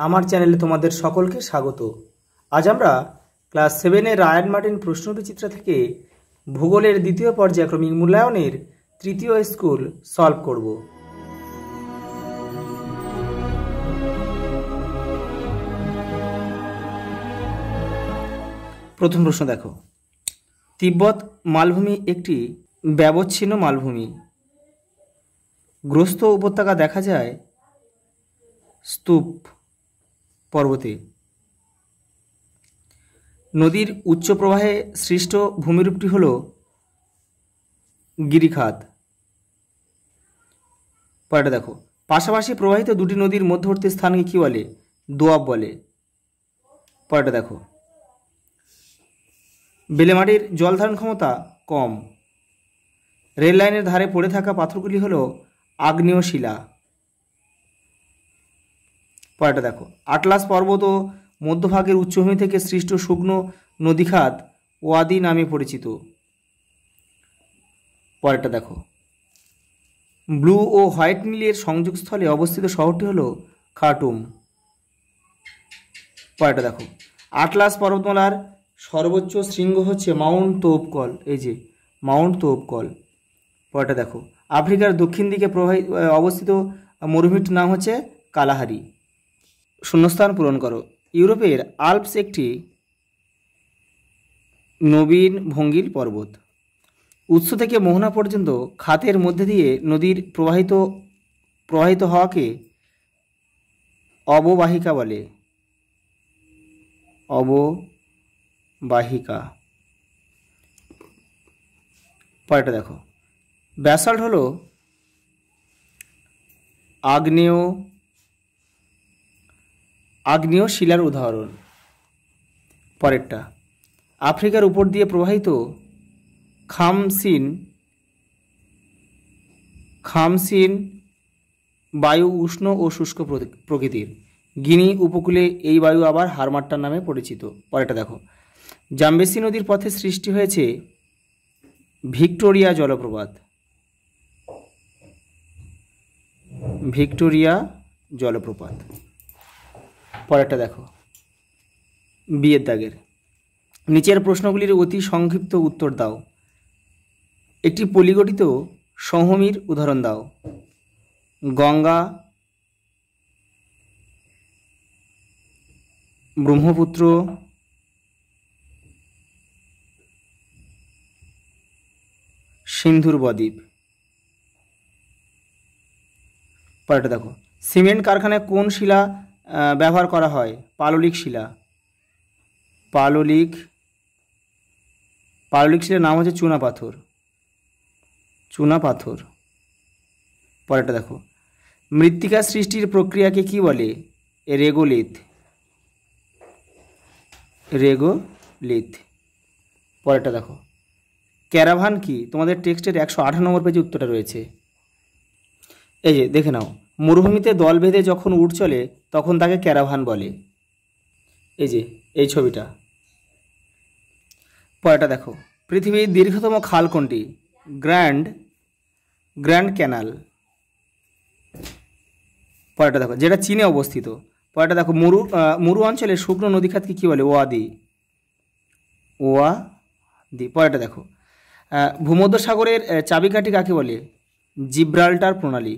আমার চ্যানেলে তোমাদের সকলকে স্বাগত। আজ আমরা ক্লাস 7 রায়ান মার্টিন প্রশ্নবিচিত্রা থেকে ভূগোলের দ্বিতীয় পর্যায়ক্রমিক মূল্যায়নের তৃতীয় স্কুল সলভ করব। প্রথম প্রশ্ন দেখো, তিব্বত মালভূমি একটি ব্যবচ্ছিন্ন মালভূমি। গ্রস্ত উপত্যকা দেখা যায় স্তূপ পর্বতে। নদীর উচ্চ প্রবাহে সৃষ্ট ভূমিরূপটি হল গিরিখাত। পরেরটা দেখো, পাশাপাশি প্রবাহিত দুটি নদীর মধ্যবর্তী স্থানকে কী বলে? দোয়াব বলে। পরেরটা দেখো, বেলেমাটির জল ধারণ ক্ষমতা কম। রেল লাইনের ধারে পড়ে থাকা পাথরগুলি হল আগ্নেয় শিলা। পরেরটা দেখো, আটলাস পর্বত ও মধ্যভাগের উচ্চভূমি থেকে সৃষ্ট শুকনো নদীখাত ওয়াদি নামে পরিচিত। পরেরটা দেখো, ব্লু ও হোয়াইট নীলের সংযোগস্থলে অবস্থিত শহরটি হল খার্টুম। পরেরটা দেখো, আটলাস পর্বতমালার সর্বোচ্চ শৃঙ্গ হচ্ছে মাউন্ট তোবকল। এই যে মাউন্ট তোবকল। পরেরটা দেখো, আফ্রিকার দক্ষিণ দিকে অবস্থিত মরুভূমিটির নাম হচ্ছে কালাহারি। শূন্যস্থান পূরণ করো। ইউরোপের আল্পস একটি নবীন ভঙ্গির পর্বত। উৎস থেকে মোহনা পর্যন্ত খাতের মধ্যে দিয়ে নদীর প্রবাহিত হওয়াকে অববাহিকা বলে। অববাহিকা। পরেরটা দেখো, ব্যাসাল্ট হলো আগ্নেয় শিলার উদাহরণ। পরেরটা, আফ্রিকার উপর দিয়ে প্রবাহিত খামসিন বায়ু উষ্ণ ও শুষ্ক প্রকৃতির। গিনি উপকূলে এই বায়ু আবার হারমাট্টার নামে পরিচিত। পরেরটা দেখো, জাম্বেসি নদীর পথে সৃষ্টি হয়েছে ভিক্টোরিয়া জলপ্রপাত। ভিক্টোরিয়া জলপ্রপাত। পরেরটা দেখো, বিয়ের দাগের। নিচের প্রশ্নগুলির অতি সংক্ষিপ্ত উত্তর দাও। একটি পলিগঠিত সমভূমির উদাহরণ দাও। গঙ্গা, ব্রহ্মপুত্র, সিন্ধুর বদ্বীপ। পরেরটা দেখো, সিমেন্ট কারখানায় কোন শিলা ব্যবহার করা হয়? পাললিক শিলা। পাললিক শিলার নাম হচ্ছে চুনা পাথর। পরেরটা দেখো, মৃত্তিকা সৃষ্টির প্রক্রিয়াকে কি বলে? রেগোলিথ। পরেরটা দেখো, ক্যারাভান কি? তোমাদের টেক্সটের 118 নম্বর পেজে উত্তরটা রয়েছে। এই যে দেখে নাও, মরুভূমিতে দল বেঁধে যখন উট চলে তখন তাকে ক্যারাভান বলে। এই যে এই ছবিটা। পরেরটা দেখো, পৃথিবীর দীর্ঘতম খাল কোনটি? Grand canal. পরেরটা দেখো, যেটা চীনে অবস্থিত। পরেরটা দেখো, মরু অঞ্চলে শুকনো নদীখাতকে কী বলে? ওয়াদি। পরেরটা দেখো, ভূমধ্যসাগরের চাবিকাঠি কাকে বলে? জিব্রাল্টার প্রণালী।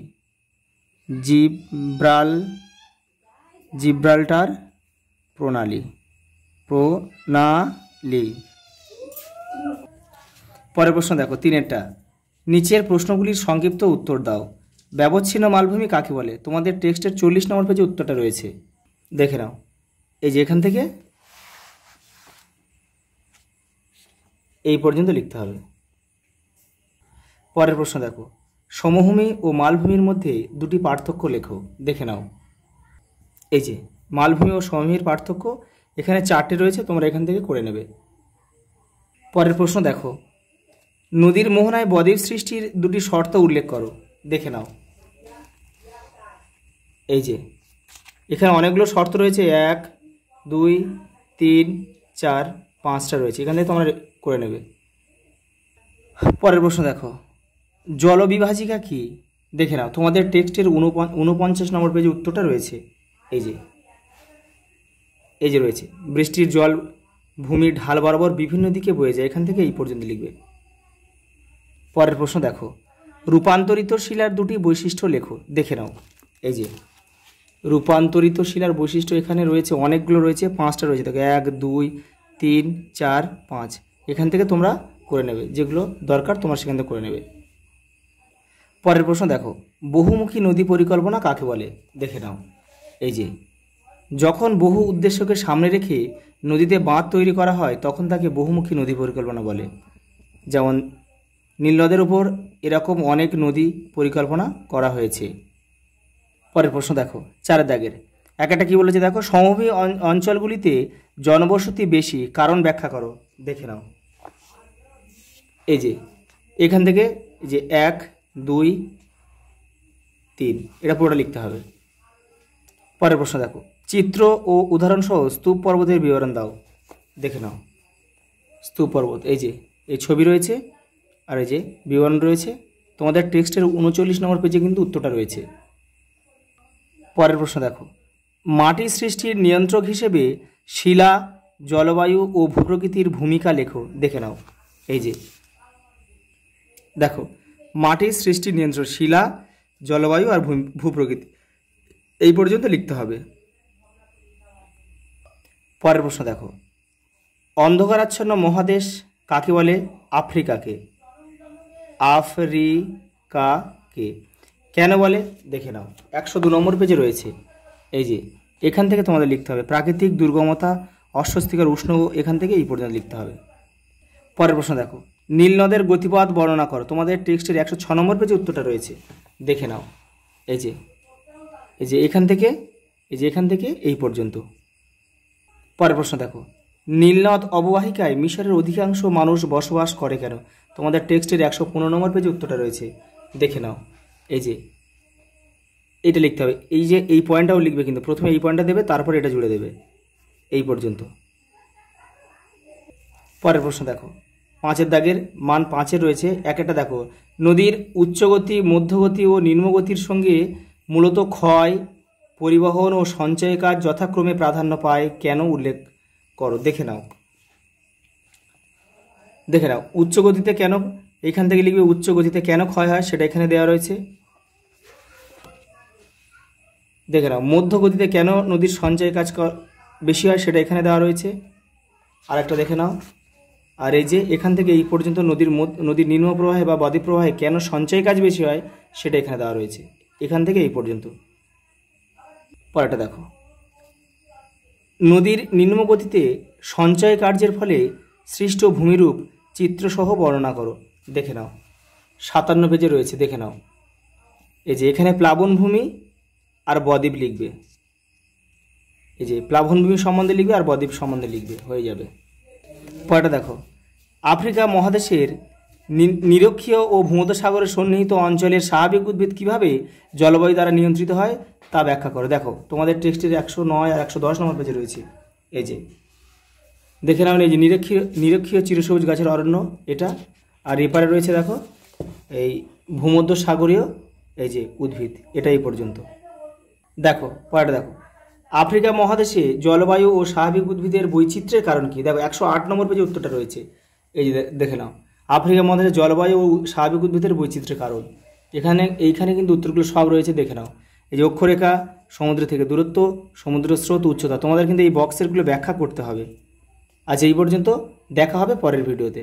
জিব্রাল্টার প্রণালী। পরের প্রশ্ন দেখো, 3-এরটা। নিচের প্রশ্নগুলির সংক্ষিপ্ত উত্তর দাও। ব্যবচ্ছিন্ন মালভূমি কাকে বলে? তোমাদের টেক্সটের 40 নম্বর পেজে উত্তরটা রয়েছে, দেখে নাও। এই যে এখান থেকে এই পর্যন্ত লিখতে হবে। পরের প্রশ্ন দেখো, সমভূমি ও মালভূমির মধ্যে দুটি পার্থক্য লেখো, দেখে নাও। এই যে মালভূমি ও সমভূমির পার্থক্য এখানে 4টে রয়েছে, তোমরা এখান থেকে করে নেবে। পরের প্রশ্ন দেখো, নদীর মোহনায় বদ্বীপ সৃষ্টির দুটি শর্ত উল্লেখ করো, দেখে নাও। এই যে এখানে অনেকগুলো শর্ত রয়েছে, 1, 2, 3, 4, 5টা রয়েছে, এখান থেকে তোমরা করে নেবে। পরের প্রশ্ন দেখো, জলবিভাজিকা কি? দেখে নাও, তোমাদের টেক্সটের 49 নম্বর পেজে উত্তরটা রয়েছে। এই যে এই যে রয়েছে, বৃষ্টির জল ভূমির ঢাল বরাবর বিভিন্ন দিকে বয়ে যায়, এখান থেকে এই পর্যন্ত লিখবে। পরের প্রশ্ন দেখো, রূপান্তরিত শিলার দুটি বৈশিষ্ট্য লেখো, দেখে নাও। এই যে রূপান্তরিত শিলার বৈশিষ্ট্য এখানে রয়েছে, অনেকগুলো রয়েছে, 5টা রয়েছে, দেখো 1 2 3 4 5, এখান থেকে তোমরা করে নেবে, যেগুলো দরকার তোমার সেখান থেকে করে নেবে। পরের প্রশ্ন দেখো, বহুমুখী নদী পরিকল্পনা কাকে বলে, দেখে নাও। এই যে যখন বহু উদ্দেশ্যকে সামনে রেখে নদীতে বাঁধ তৈরি করা হয় তখন তাকে বহুমুখী নদী পরিকল্পনা বলে। যেমন নীলনদের উপর এরকম অনেক নদী পরিকল্পনা করা হয়েছে। পরের প্রশ্ন দেখো, 4 দাগের একটা কি বলেছে দেখো, সমভূমি অঞ্চলগুলিতে জনবসতি বেশি, কারণ ব্যাখ্যা করো, দেখে নাও। এই যে এখান থেকে যে 1 2 3 এটা পুরোটা লিখতে হবে। পরের প্রশ্ন দেখো, চিত্র ও উদাহরণসহ স্তূপ পর্বতের বিবরণ দাও, দেখে নাও। স্তূপ পর্বত, এই যে এই ছবি রয়েছে আর এই যে বিবরণ রয়েছে, তোমাদের টেক্সটের 39 নম্বর পেজে কিন্তু উত্তরটা রয়েছে। পরের প্রশ্ন দেখো, মাটি সৃষ্টির নিয়ন্ত্রক হিসেবে শিলা, জলবায়ু ও ভূপ্রকৃতির ভূমিকা লেখো, দেখে নাও। এই যে দেখো, মাটির সৃষ্টির নিয়ন্ত্রক শিলা, জলবায়ু আর ভূপ্রকৃতি, এই পর্যন্ত লিখতে হবে। পরের প্রশ্ন দেখো, অন্ধকারাচ্ছন্ন মহাদেশ কাকে বলে, আফ্রিকাকে। আফ্রিকাকে কেন বলে, দেখে নাও, 102 নম্বর পেজে রয়েছে। এই যে এখান থেকে তোমাদের লিখতে হবে, প্রাকৃতিক দুর্গমতা, অস্বস্তিকর উষ্ণ, এখান থেকে এই পর্যন্ত লিখতে হবে। পরের প্রশ্ন দেখো, নীল নদের গতিপথ বর্ণনা করো, তোমাদের টেক্সটের 106 নম্বর পেজে উত্তরটা রয়েছে, দেখে নাও। এই যে এখান থেকে এই পর্যন্ত। পরের প্রশ্ন দেখো, নীলনদ অববাহিকায় মিশরের অধিকাংশ মানুষ বসবাস করে কেন, তোমাদের টেক্সটের 115 নম্বর পেজে উত্তরটা রয়েছে, দেখে নাও। এই যে এটা লিখতে হবে, এই যে এই পয়েন্টটাও লিখবে, কিন্তু প্রথমে এই পয়েন্টটা দেবে, তারপরে এটা জুড়ে দেবে, এই পর্যন্ত। পরের প্রশ্ন দেখো, 5 দাগের মান 5 রয়েছে, একটা দেখো, নদীর উচ্চগতি, মধ্যগতি ও নিম্নগতির সঙ্গে মূলত ক্ষয়, পরিবহন ও সঞ্চয় কাজ যথাক্রমে প্রাধান্য পায়, কেন উল্লেখ করো, দেখে নাও। উচ্চগতিতে কেন, এখান থেকে লিখবে উচ্চগতিতে কেন ক্ষয় হয়, সেটা এখানে দেওয়া রয়েছে। দেখে নাও, মধ্যগতিতে কেন নদীর সঞ্চয় কাজ বেশি হয়, সেটা এখানে দেওয়া রয়েছে। আর একটা দেখে নাও, আর এই যে এখান থেকে এই পর্যন্ত নদীর নিম্ন প্রবাহে বা বদ্বীপ প্রবাহে কেন সঞ্চয় কাজ বেশি হয়, সেটা এখানে দেওয়া রয়েছে, এখান থেকে এই পর্যন্ত। পরেরটা দেখো, নদীর নিম্নগতিতে সঞ্চয় কার্যের ফলে সৃষ্ট ভূমিরূপ চিত্রসহ বর্ণনা করো, দেখে নাও। 57 পেজে রয়েছে, দেখে নাও। এই যে এখানে প্লাবনভূমি আর বদ্বীপ লিখবে, এই যে প্লাবনভূমি সম্বন্ধে লিখবে আর বদ্বীপ সম্বন্ধে লিখবে, হয়ে যাবে। পরেরটা দেখো, আফ্রিকা মহাদেশের নিরক্ষীয় ও ভূমধ্যসাগরের সন্নিহিত অঞ্চলের স্বাভাবিক উদ্ভিদ কীভাবে জলবায়ু দ্বারা নিয়ন্ত্রিত হয় তা ব্যাখ্যা করো, দেখো তোমাদের টেক্সটের 109 আর 110 নম্বর পেজে রয়েছে। এই যে দেখে নাও, এই যে নিরক্ষীয় চিরসবুজ গাছের অরণ্য এটা, আর এপারে রয়েছে দেখো এই ভূমধ্যসাগরীয় এই যে উদ্ভিদ, এটা এই পর্যন্ত। দেখো পরেরটা দেখো, আফ্রিকা মহাদেশে জলবায়ু ও স্বাভাবিক উদ্ভিদের বৈচিত্র্যের কারণ কি, দেখো 108 নম্বর পেজে উত্তরটা রয়েছে। এই যে দেখে নাও, আফ্রিকা মহাদেশে জলবায়ু ও স্বাভাবিক উদ্ভিদের বৈচিত্র্যের কারণ, এইখানে কিন্তু উত্তরগুলো সব রয়েছে, দেখে নাও। এই যে অক্ষরেখা, সমুদ্র থেকে দূরত্ব, সমুদ্র স্রোত, উচ্চতা, তোমাদের কিন্তু এই বক্সেরগুলো ব্যাখ্যা করতে হবে। আজ এই পর্যন্ত, দেখা হবে পরের ভিডিওতে।